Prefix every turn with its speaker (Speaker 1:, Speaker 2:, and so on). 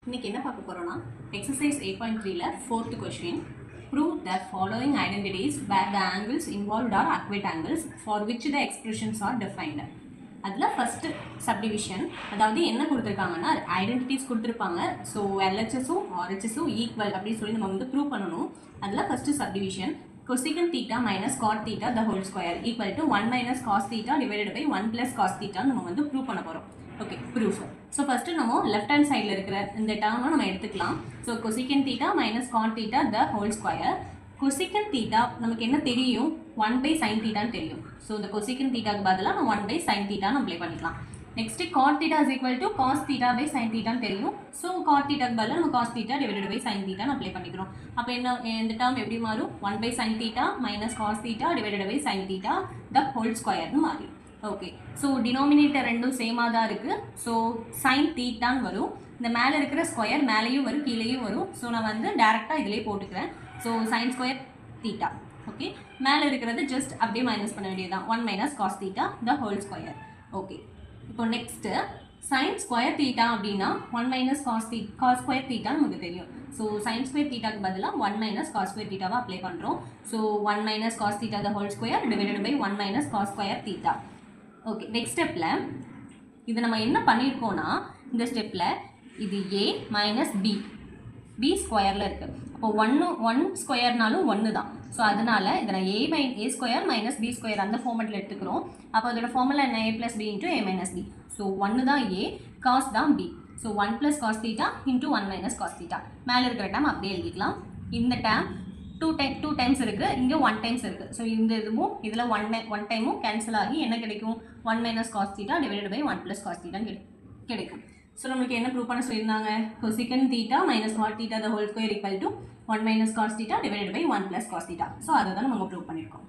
Speaker 1: இன்னைக்கு என்ன பார்க்க போறோம்னா exercise 8.3ல fourth question. Prove the following identities where the angles involved are equate angles for which the expressions are defined. அதில் first subdivision, அதாவது என்ன கொடுத்துருக்காங்கன்னா ஐடென்டிட்டிஸ் கொடுத்துருப்பாங்க. ஸோ எல்ஹெச்எஸும் ஆர்ஹெச்எஸும் ஈக்குவல் அப்படின்னு சொல்லி நம்ம வந்து ப்ரூவ் பண்ணணும். அதில் first subdivision cosecant theta minus cot theta the whole square equal to 1 minus cos theta divided by 1 plus cos theta நம்ம வந்து ப்ரூவ் பண்ண போகிறோம். Okay, proof. ஸோ ஃபஸ்ட்டு நம்ம லெஃப்ட் ஹேண்ட் சைடில் இருக்கிற இந்த டேர்மை நம்ம எடுத்துக்கலாம். So cosecant theta minus cot theta the whole square. cosecant theta நமக்கு என்ன தெரியும், 1 by sin theta தெரியும். ஸோ இந்த cosecant thetaக்கு பதிலாக நம்ம 1 by sin theta அப்ளை பண்ணிக்கலாம். Next cot theta is equal to cos theta by sin theta தெரியும். So cot thetaக்கு பதிலாக நம்ம cos theta divided by sin theta apply பண்ணிக்கிறோம். அப்போ என்ன இந்த டேர்ம் எப்படி மாறும், 1 by sin theta minus cos theta divided by sin theta the whole squareனு மாறும். ஓகே, ஸோ டினாமினேட்டர் ரெண்டும் சேமாக தான் இருக்குது. ஸோ சைன் தீட்டான்னு வரும். இந்த மேலே இருக்கிற ஸ்கொயர் மேலேயும் வரும் கீழேயும் வரும். ஸோ நான் வந்து டேரெக்டாக இதிலே போட்டுக்கிறேன். So sine square theta. Okay, மேலே இருக்கிறது ஜஸ்ட் அப்படியே மைனஸ் பண்ண வேண்டியது தான், 1 minus cos theta the whole square. Okay, இப்போ நெக்ஸ்ட்டு சைன் ஸ்கொயர் தீட்டா அப்படின்னா 1 மைனஸ் காஸ் ஸ்கொயர் தீட்டான்னு நமக்கு தெரியும். ஸோ சைன் ஸ்கொயர் தீட்டாக்கு பதிலாக 1 மைனஸ் காஸ் ஸ்கொயர் தீட்டாவை அப்ளை பண்ணுறோம். So 1 minus cos theta the whole square divided by 1 minus cos square theta. Okay, next ஸ்டெப்பில் இது நம்ம என்ன பண்ணியிருக்கோன்னா, இந்த ஸ்டெப்பில் இது ஏ மைனஸ் பி ஸ்கொயரில் இருக்குது. அப்போ ஒன் ஸ்கொயர்னாலும் 1 தான். ஸோ அதனால் இதை நான் A square minus B square அந்த ஃபார்மெட்டில் எடுத்துக்கிறோம். அப்போ அதோட ஃபார்முலா என்ன, A plus B into A minus B. So 1 தான் ஏ, காஸ் தான் B. So 1 plus cos theta into 1 minus cos theta. மேலே இருக்கிற டேம் அப்படியே எழுதிக்கலாம். இந்த டேம் டூ டைம்ஸ் இருக்குது, இங்கே 1 டைம்ஸ் இருக்குது. ஸோ இந்த இதுவும் இதில் ஒன் டைமும் கேன்சல் ஆகி என்ன கிடைக்கும், 1 minus cos theta divided by 1 plus cos theta கிடைக்கும். ஸோ நம்மளுக்கு என்ன ப்ரூவ் பண்ண சொல்லியிருந்தாங்க, cosecant theta minus cot theta the whole square equal to 1 minus cos theta divided by 1 plus cos theta. So அதை தான் நம்ம ப்ரூவ் பண்ணியிருக்கோம்.